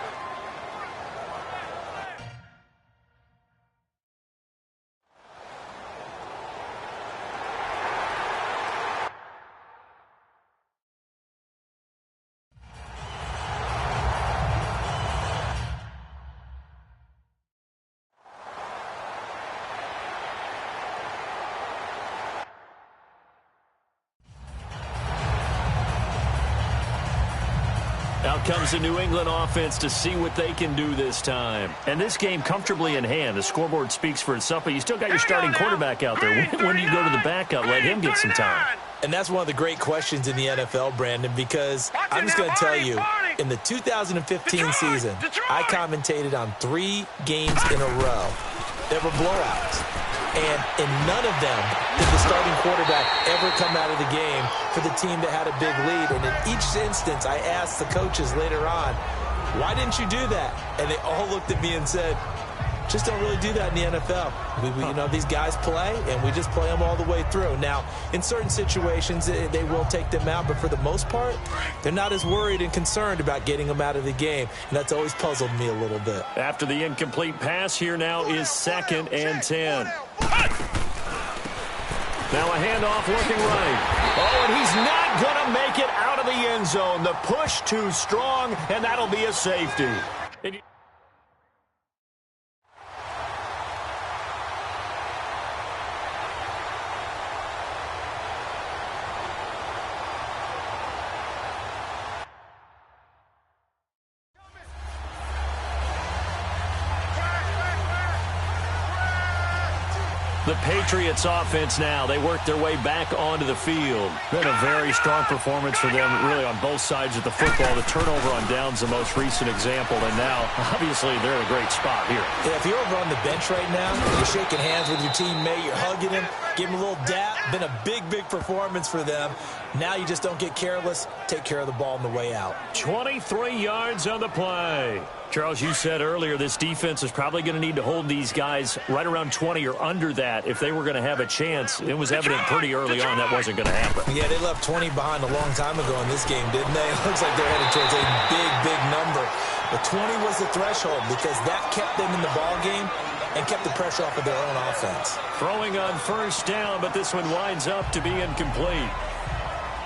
Out comes the New England offense to see what they can do this time. And this game comfortably in hand. The scoreboard speaks for itself, but you still got your starting quarterback out there. When do you go to the backup? Let him get some time. And that's one of the great questions in the NFL, Brandon, because I'm just going to tell you, in the 2015 season, I commentated on 3 games in a row that were blowouts. And in none of them did the starting quarterback ever come out of the game for the team that had a big lead. And in each instance, I asked the coaches later on, why didn't you do that? And they all looked at me and said, just don't really do that in the NFL. You know, these guys play, and we just play them all the way through. Now, in certain situations, they will take them out, but for the most part, they're not as worried and concerned about getting them out of the game, and that's always puzzled me a little bit. After the incomplete pass, here now is 2nd and 10. Now a handoff looking right. Oh, and he's not going to make it out of the end zone. The push too strong, and that'll be a safety. The Patriots offense now, they work their way back onto the field. Been a very strong performance for them, really, on both sides of the football. The turnover on downs, the most recent example, and now, obviously, they're in a great spot here. Yeah, if you're over on the bench right now, you're shaking hands with your teammate, you're hugging him, give him a little dap. Been a big, big performance for them. Now you just don't get careless. Take care of the ball on the way out. 23 yards on the play. Charles, you said earlier this defense is probably going to need to hold these guys right around 20 or under that if they were going to have a chance. It was evident pretty early on that wasn't going to happen. Yeah, they left 20 behind a long time ago in this game, didn't they? It looks like they're headed towards a big, big number. But 20 was the threshold because that kept them in the ball game and kept the pressure off of their own offense. Throwing on 1st down, but this one winds up to be incomplete.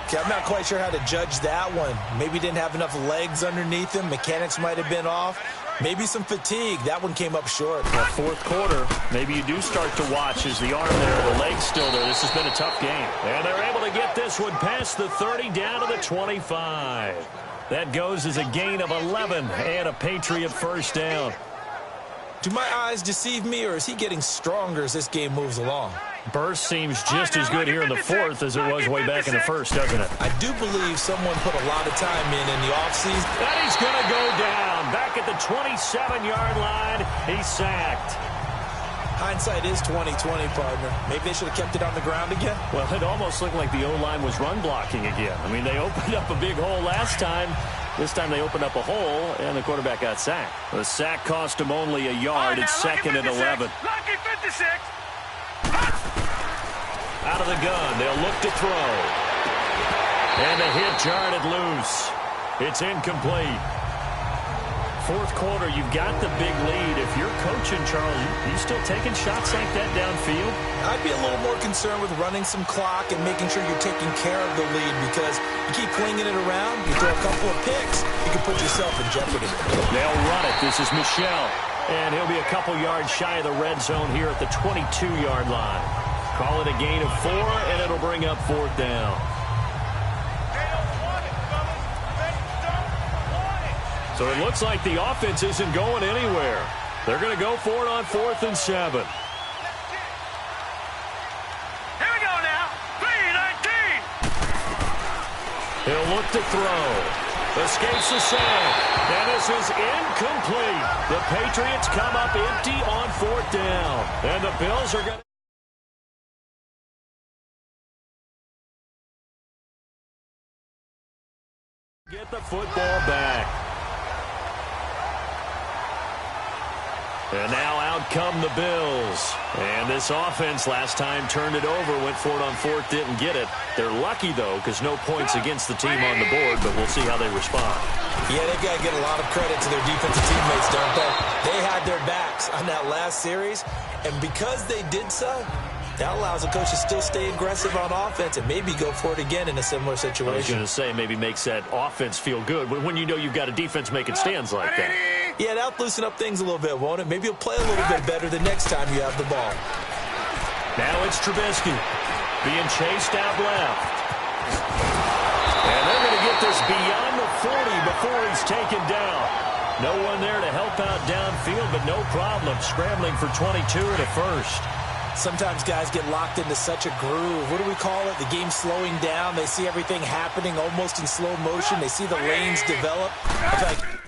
Okay, I'm not quite sure how to judge that one. Maybe didn't have enough legs underneath him. Mechanics might have been off. Maybe some fatigue. That one came up short. Well, 4th quarter, maybe you do start to watch as the arm there, the leg's still there. This has been a tough game. And they're able to get this one past the 30 down to the 25. That goes as a gain of 11 and a Patriot 1st down. Do my eyes deceive me, or is he getting stronger as this game moves along? Burst seems just as good here in the 4th as it was way back in the 1st, doesn't it? I do believe someone put a lot of time in the offseason. And he's going to go down. Back at the 27-yard line, he's sacked. Hindsight is 20/20, partner. Maybe they should have kept it on the ground again. Well, it almost looked like the O-line was run blocking again. I mean, they opened up a big hole last time. This time they opened up a hole, and the quarterback got sacked. The sack cost him only a yard. It's 2nd and 11. Lucky 56. Out of the gun, they'll look to throw. And the hit jarred it loose. It's incomplete. 4th quarter, you've got the big lead. If you're coaching, Charles, you still taking shots like that downfield? I'd be a little more concerned with running some clock and making sure you're taking care of the lead, because you keep flinging it around, you throw a couple of picks, you can put yourself in jeopardy. They'll run it. This is Michel. And he'll be a couple yards shy of the red zone here at the 22-yard line. Call it a gain of 4, and it'll bring up 4th down. So it looks like the offense isn't going anywhere. They're going to go for it on 4th and 7. Here we go now. 3-19. He'll look to throw. Escapes the sack. And this is incomplete. The Patriots come up empty on 4th down. And the Bills are going to get the football back. And now out come the Bills. And this offense last time turned it over, went for it on 4th, didn't get it. They're lucky, though, because no points against the team on the board, but we'll see how they respond. Yeah, they've got to get a lot of credit to their defensive teammates, don't they? They had their backs on that last series, and because they did so, that allows the coach to still stay aggressive on offense and maybe go for it again in a similar situation. I was going to say, maybe makes that offense feel good when you know you've got a defense making stands like that. Yeah, that'll loosen up things a little bit, won't it? Maybe you'll play a little bit better the next time you have the ball. Now it's Trubisky being chased out left. And they're going to get this beyond the 40 before he's taken down. No one there to help out downfield, but no problem scrambling for 22 and a first. Sometimes guys get locked into such a groove. What do we call it? The game slowing down. They see everything happening almost in slow motion. They see the lanes develop. I feel like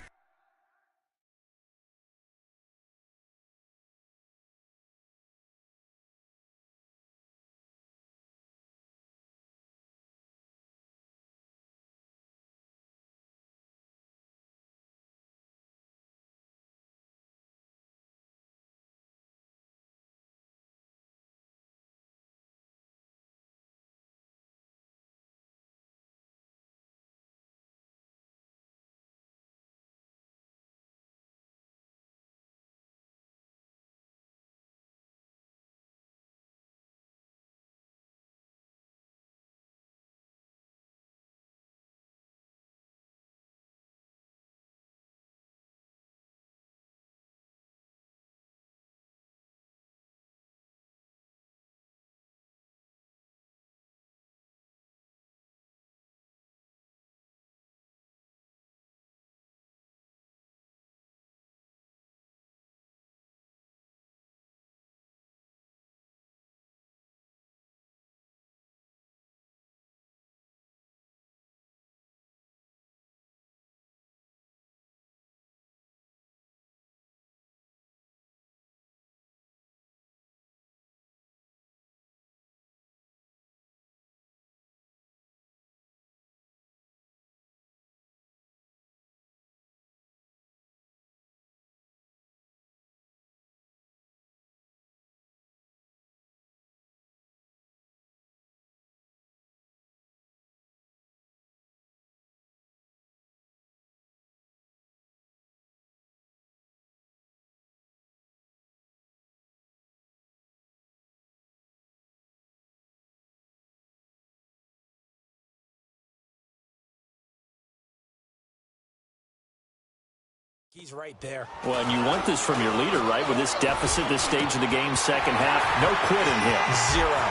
he's right there. Well, and you want this from your leader, right? With this deficit, this stage of the game, second half, no quitting him. Zero.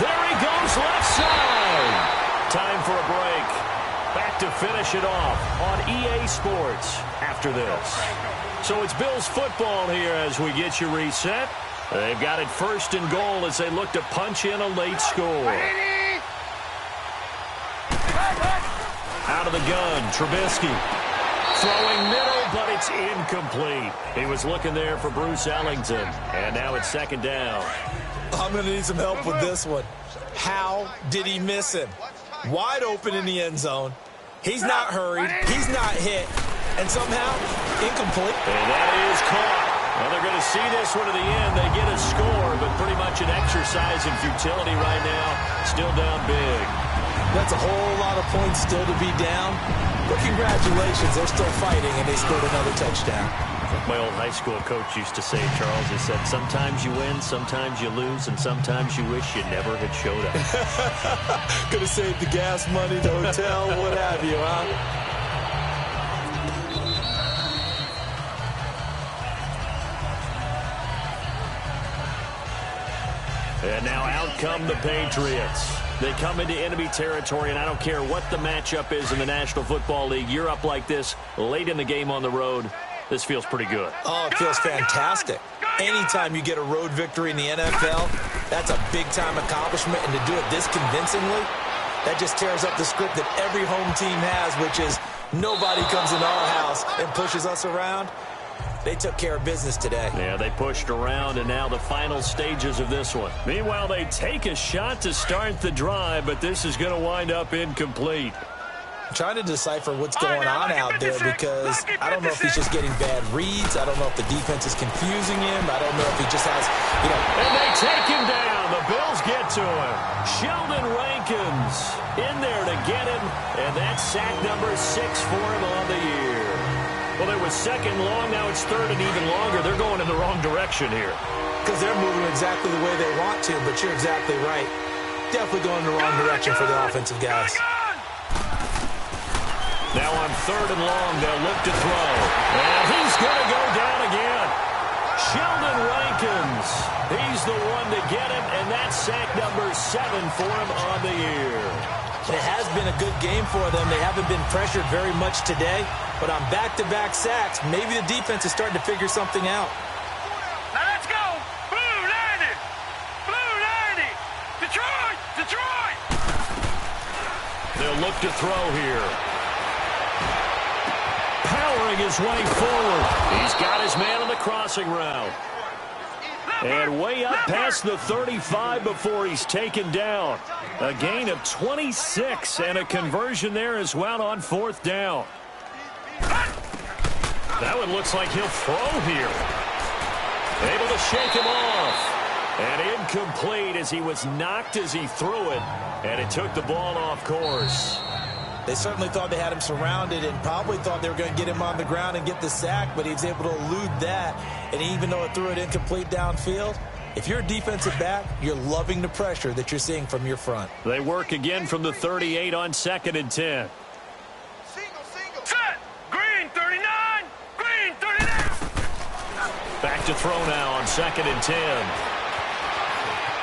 There he goes, left side. Time for a break. Back to finish it off on EA Sports after this. So it's Bills football here as we get you reset. They've got it first and goal as they look to punch in a late score. Out of the gun, Trubisky. Throwing middle, but it's incomplete. He was looking there for Bruce Ellington. And now it's second down. I'm going to need some help with this one. How did he miss him? Wide open in the end zone. He's not hurried. He's not hit. And somehow, incomplete. And that is caught. Well, they're going to see this one to the end. They get a score, but pretty much an exercise in futility right now. Still down big. That's a whole lot of points still to be down. But congratulations, they're still fighting, and they scored another touchdown. My old high school coach used to say, Charles, he said, sometimes you win, sometimes you lose, and sometimes you wish you never had showed up. Could have saved the gas money, the hotel, what have you, huh? And now out come the Patriots. They come into enemy territory, and I don't care what the matchup is in the National Football League. You're up like this late in the game on the road. This feels pretty good. Oh, it feels fantastic. Anytime you get a road victory in the NFL, that's a big-time accomplishment, and to do it this convincingly, that just tears up the script that every home team has, which is nobody comes into our house and pushes us around. They took care of business today. Yeah, they pushed around, and now the final stages of this one. Meanwhile, they take a shot to start the drive, but this is going to wind up incomplete. I'm trying to decipher what's going on out there because I don't know if he's just getting bad reads. I don't know if the defense is confusing him. I don't know if he just has, And they take him down. The Bills get to him. Sheldon Rankins in there to get him, and that's sack number 6 for him on the year. Well, it was second long. Now it's third and even longer. They're going in the wrong direction here. Because they're moving exactly the way they want to, but you're exactly right. Definitely going in the wrong direction for the offensive guys. Now on third and long, they'll look to throw. And he's going to go down again. Sheldon Rankins is. He's the one to get him, and that's sack number 7 for him on the year. It has been a good game for them. They haven't been pressured very much today, but on back-to-back sacks, maybe the defense is starting to figure something out. Now let's go. Blue 90. Blue 90. Detroit. Detroit. They'll look to throw here. Powering his way forward. He's got his man on the crossing route. And way up past the 35 before he's taken down. A gain of 26 and a conversion there as well on 4th down. That one looks like he'll throw here. Able to shake him off. And incomplete as he was knocked as he threw it. And it took the ball off course. They certainly thought they had him surrounded and probably thought they were going to get him on the ground and get the sack, but he was able to elude that. And even though it threw it incomplete downfield, if you're a defensive back, you're loving the pressure that you're seeing from your front. They work again from the 38 on 2nd and 10. Set. Green 39. Green 39. Back to throw now on 2nd and 10.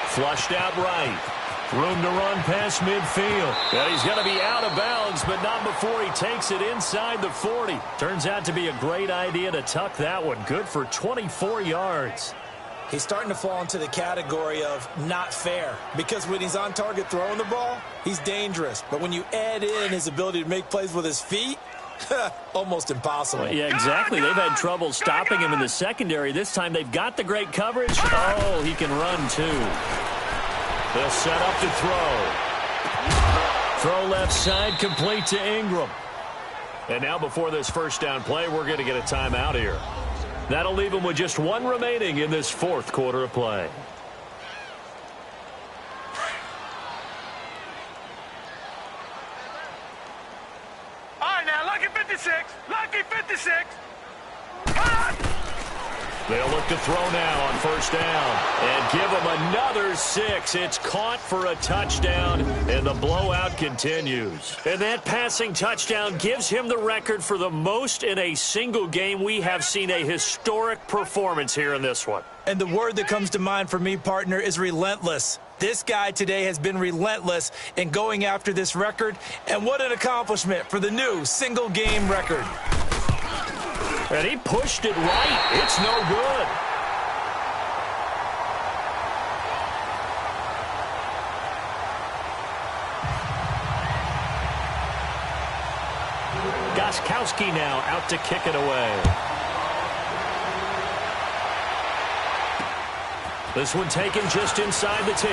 Flushed out right. Room to run past midfield. And he's going to be out of bounds, but not before he takes it inside the 40. Turns out to be a great idea to tuck that one. Good for 24 yards. He's starting to fall into the category of not fair, because when he's on target throwing the ball, he's dangerous. But when you add in his ability to make plays with his feet, almost impossible. Well, yeah, exactly. They've had trouble stopping him in the secondary. This time they've got the great coverage. Oh, he can run too. They'll set up to throw. Throw left side, complete to Ingram. And now before this first down play, we're going to get a timeout here. That'll leave them with just 1 remaining in this 4th quarter of play. All right, now, lucky 56. Lucky 56. Cut. They'll look to throw now on 1st down and give them another 6. It's caught for a touchdown, and the blowout continues. And that passing touchdown gives him the record for the most in a single game. We have seen a historic performance here in this one. And the word that comes to mind for me, partner, is relentless. This guy today has been relentless in going after this record, and what an accomplishment for the new single-game record. And he pushed it right. It's no good. Gostkowski now out to kick it away. This one taken just inside the 10.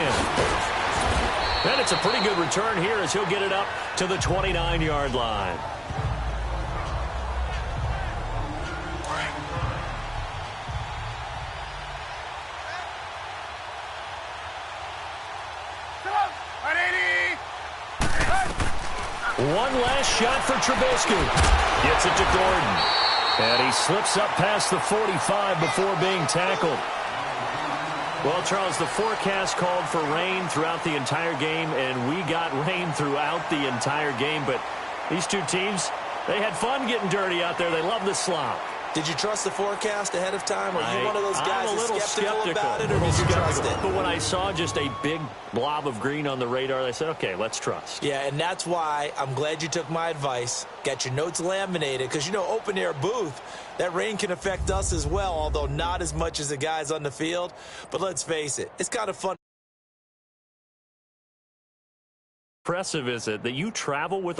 And it's a pretty good return here as he'll get it up to the 29-yard line. One last shot for Trubisky. Gets it to Gordon. And he slips up past the 45 before being tackled. Well, Charles, the forecast called for rain throughout the entire game, and we got rain throughout the entire game. But these two teams, they had fun getting dirty out there. They love the slop. Did you trust the forecast ahead of time? Or are you one of those guys that's skeptical about it, or did you trust it? But when I saw just a big blob of green on the radar, I said, okay, let's trust. Yeah, and that's why I'm glad you took my advice. Got your notes laminated, because, you know, open-air booth, that rain can affect us as well, although not as much as the guys on the field. But let's face it, it's kind of fun. Impressive, is it, that you travel with